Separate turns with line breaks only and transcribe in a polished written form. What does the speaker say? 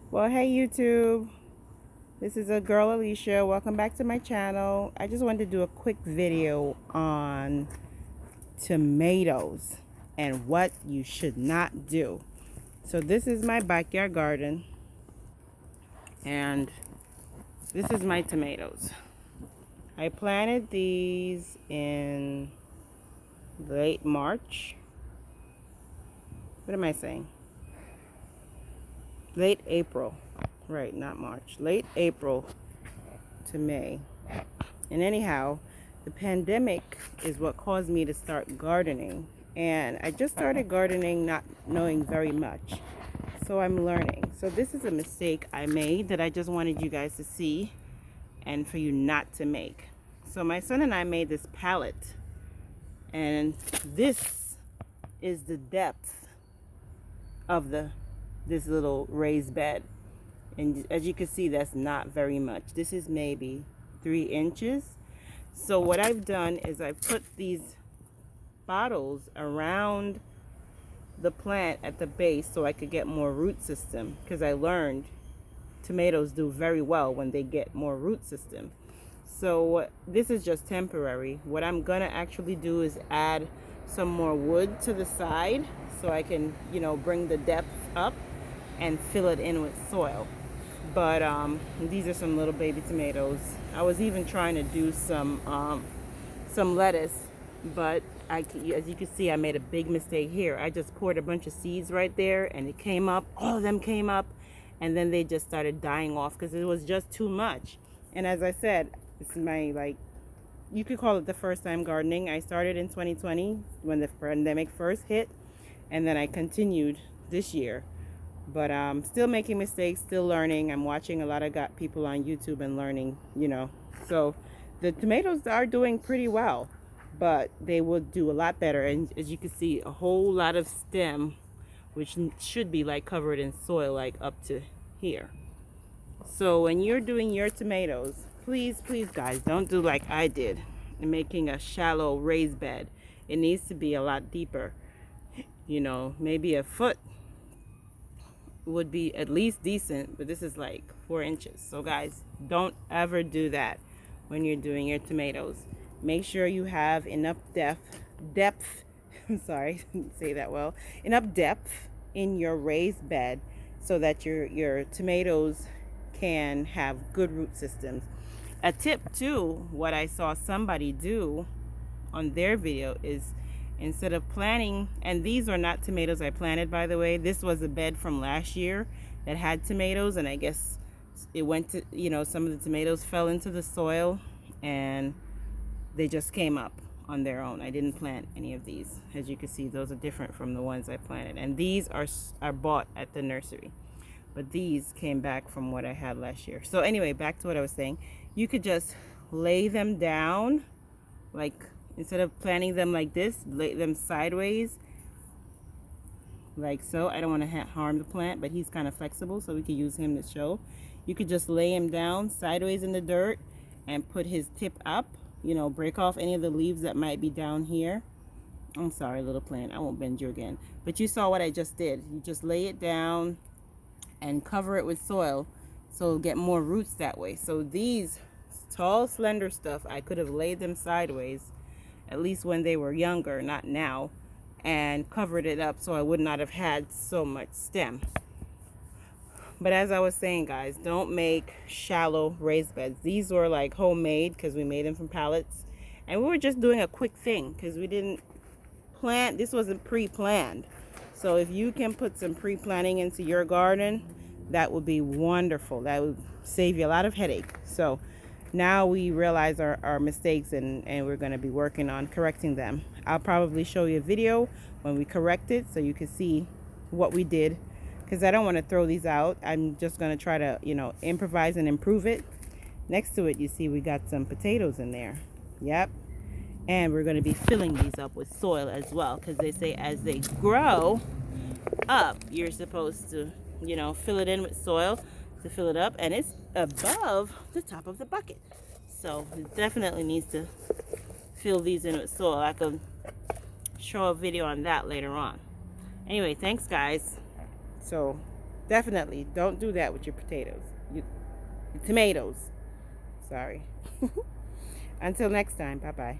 Well, hey YouTube, this is a girl Alicia. Welcome back to my channel. I just wanted to do a quick video on tomatoes and what you should not do. So this is my backyard garden and this is my tomatoes. I planted these in late March. What am I saying? Late April. Right, not March. Late April to May. And anyhow, the pandemic is what caused me to start gardening. And I just started gardening not knowing very much. So I'm learning. So this is a mistake I made that I just wanted you guys to see and for you not to make. So my son and I made this palette. And this is the depth of this little raised bed. And as you can see, that's not very much. This is maybe 3 inches. So what I've done is I put these bottles around the plant at the base so I could get more root system, because I learned tomatoes do very well when they get more root system. So this is just temporary. What I'm gonna actually do is add some more wood to the side so I can, bring the depth up and fill it in with soil. But these are some little baby tomatoes. I was even trying to do some lettuce, but as you can see, I made a big mistake here. I just poured a bunch of seeds right there, and it came up. All of them came up, and then they just started dying off because it was just too much. And as I said, this is my, you could call it the first time gardening. I started in 2020 when the pandemic first hit, and then I continued this year. But I'm still making mistakes, still learning. I'm watching a lot of people on YouTube and learning, So the tomatoes are doing pretty well, but they will do a lot better. And as you can see, a whole lot of stem, which should be covered in soil, up to here. So when you're doing your tomatoes, please, guys, don't do like I did in making a shallow raised bed. It needs to be a lot deeper, maybe a foot would be at least decent, but this is 4 inches. So guys, don't ever do that when you're doing your tomatoes. Make sure you have enough depth I'm sorry, didn't say that well, enough depth in your raised bed so that your tomatoes can have good root systems. A tip too, what I saw somebody do on their video is, instead of planting, and these are not tomatoes I planted, by the way. This was a bed from last year that had tomatoes, and I guess it went to, some of the tomatoes fell into the soil and they just came up on their own. I didn't plant any of these. As you can see, those are different from the ones I planted, and these are bought at the nursery, but these came back from what I had last year. So anyway, back to what I was saying. You could just lay them down, instead of planting them like this, lay them sideways, like so. I don't want to harm the plant, but he's kind of flexible, so we could use him to show. You could just lay him down sideways in the dirt and put his tip up, break off any of the leaves that might be down here. I'm sorry, little plant, I won't bend you again. But you saw what I just did. You just lay it down and cover it with soil so it'll get more roots that way. So these tall, slender stuff, I could have laid them sideways, at least when they were younger, not now, and covered it up so I would not have had so much stem. But as I was saying, guys, don't make shallow raised beds. These were homemade because we made them from pallets, and we were just doing a quick thing because we didn't plant. This wasn't pre-planned. So if you can put some pre-planning into your garden, that would be wonderful. That would save you a lot of headache. So now we realize our mistakes, and we're going to be working on correcting them. I'll probably show you a video when we correct it so you can see what we did, because I don't want to throw these out. I'm just going to try to, improvise and improve it. Next to it, you see we got some potatoes in there. Yep. And we're going to be filling these up with soil as well, because they say as they grow up, you're supposed to, fill it in with soil to fill it up, and it's above the top of the bucket. So it definitely needs to fill these in with soil. I could show a video on that later on. Anyway, thanks guys. So Definitely don't do that with your potatoes. Your tomatoes. Sorry. Until next time. Bye bye.